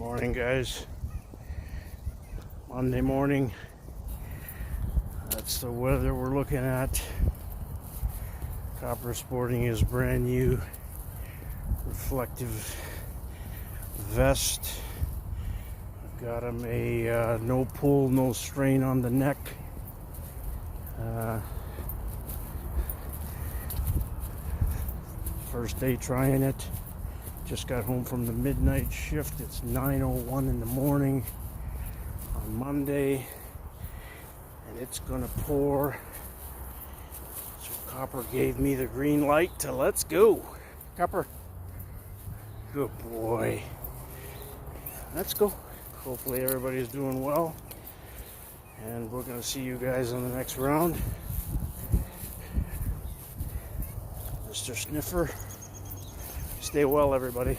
Morning, guys. Monday morning. That's the weather we're looking at. Copper sporting his brand new reflective vest. I've got him a no pull, no strain on the neck. First day trying it. Just got home from the midnight shift. It's 9:01 in the morning on Monday, and it's gonna pour. So Copper gave me the green light to let's go. Copper, good boy. Let's go. Hopefully everybody's doing well, and we're gonna see you guys on the next round. Mr. Sniffer, stay well, everybody.